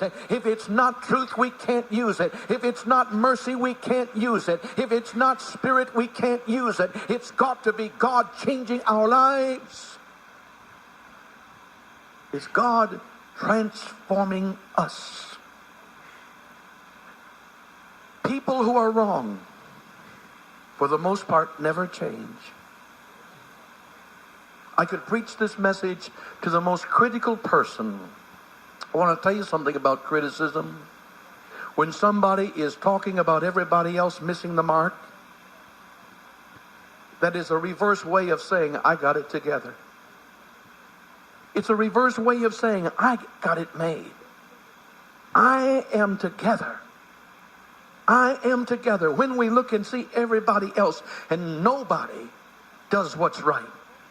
it. If it's not truth, we can't use it. If it's not mercy, we can't use it. If it's not spirit, we can't use it. It's got to be God changing our lives. It's God transforming us. People who are wrong, for the most part, never change. I could preach this message to the most critical person. I want to tell you something about criticism. When somebody is talking about everybody else missing the mark, that is a reverse way of saying, I got it together. It's a reverse way of saying, I got it made. I am together. I am together. When we look and see everybody else and nobody does what's right,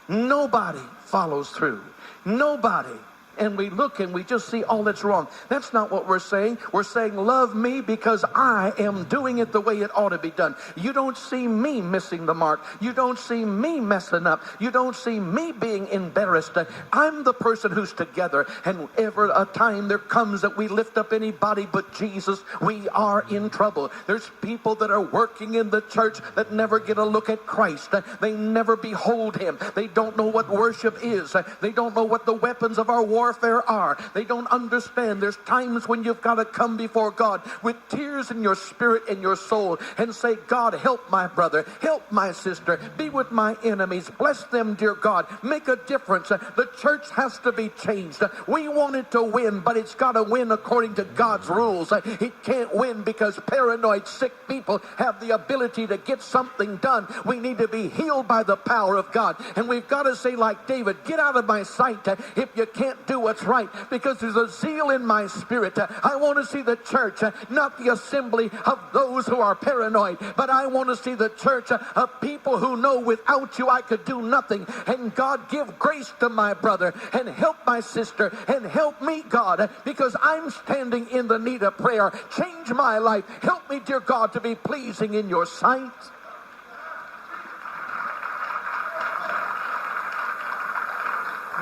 nobody follows through, nobody, and we look and we just see all that's wrong. That's not what we're saying. We're saying, love me because I am doing it the way it ought to be done. You don't see me missing the mark. You don't see me messing up. You don't see me being embarrassed. I'm the person who's together. And ever a time there comes that we lift up anybody but Jesus, we are in trouble. There's people that are working in the church that never get a look at Christ. They never behold him. They don't know what worship is. They don't know what the weapons of our warfare are. They don't understand. There's times when you've got to come before God with tears in your spirit and your soul and say, God, help my brother, help my sister, be with my enemies, bless them, dear God, make a difference. The church has to be changed. We want it to win, but it's got to win according to God's rules. It can't win because paranoid, sick people have the ability to get something done. We need to be healed by the power of God. And we've got to say like David, get out of my sight if you can't do what's right, because there's a zeal in my spirit. I want to see the church, not the assembly of those who are paranoid, but I want to see the church of people who know without you I could do nothing. And God, give grace to my brother and help my sister and help me, God, because I'm standing in the need of prayer. Change my life. Help me, dear God, to be pleasing in your sight.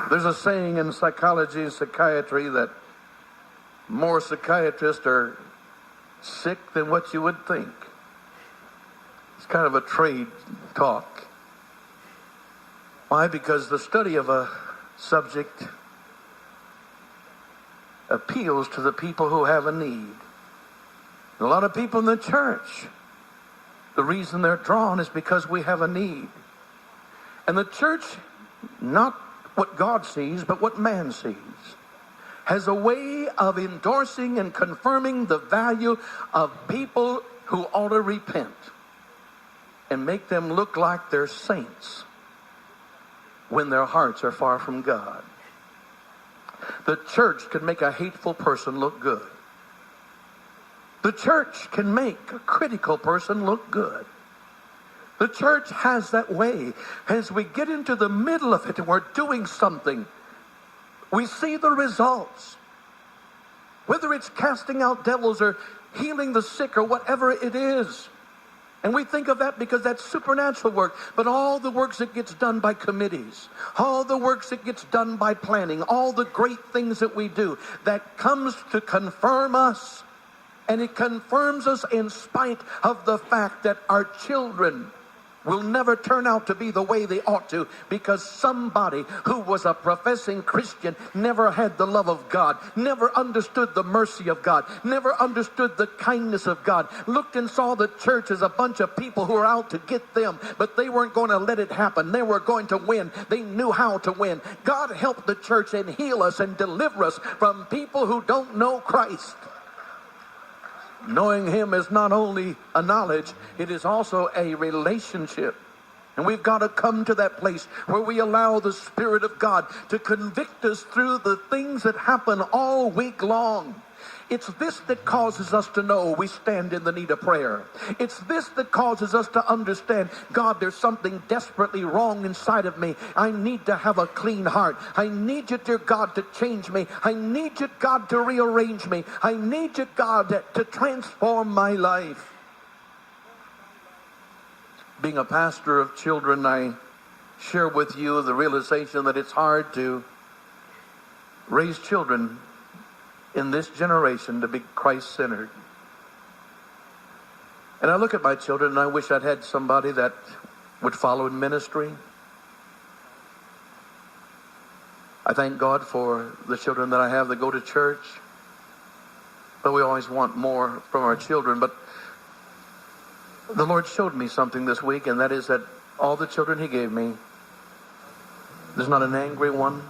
There's a saying in psychology and psychiatry that more psychiatrists are sick than what you would think. It's kind of a trade talk. Why? Because the study of a subject appeals to the people who have a need. A lot of people in the church, the reason they're drawn is because we have a need. And the church, not what God sees, but what man sees, has a way of endorsing and confirming the value of people who ought to repent and make them look like they're saints when their hearts are far from God. The church can make a hateful person look good. The church can make a critical person look good. The church has that way. As we get into the middle of it and we're doing something, we see the results. Whether it's casting out devils or healing the sick or whatever it is. And we think of that because that's supernatural work. But all the works that gets done by committees, all the works that gets done by planning, all the great things that we do, that comes to confirm us. And it confirms us in spite of the fact that our children will never turn out to be the way they ought to, because somebody who was a professing Christian never had the love of God, never understood the mercy of God, never understood the kindness of God, looked and saw the church as a bunch of people who were out to get them, but they weren't going to let it happen. They were going to win. They knew how to win. God help the church and heal us and deliver us from people who don't know Christ. Knowing him is not only a knowledge, it is also a relationship. And we've got to come to that place where we allow the Spirit of God to convict us through the things that happen all week long. It's this that causes us to know we stand in the need of prayer. It's this that causes us to understand, God, there's something desperately wrong inside of me. I need to have a clean heart. I need you, dear God, to change me. I need you, God, to rearrange me. I need you, God, to transform my life. Being a pastor of children, I share with you the realization that it's hard to raise children in this generation to be Christ-centered. And I look at my children and I wish I'd had somebody that would follow in ministry. I thank God for the children that I have that go to church. But we always want more from our children. But the Lord showed me something this week, and that is that all the children He gave me, there's not an angry one.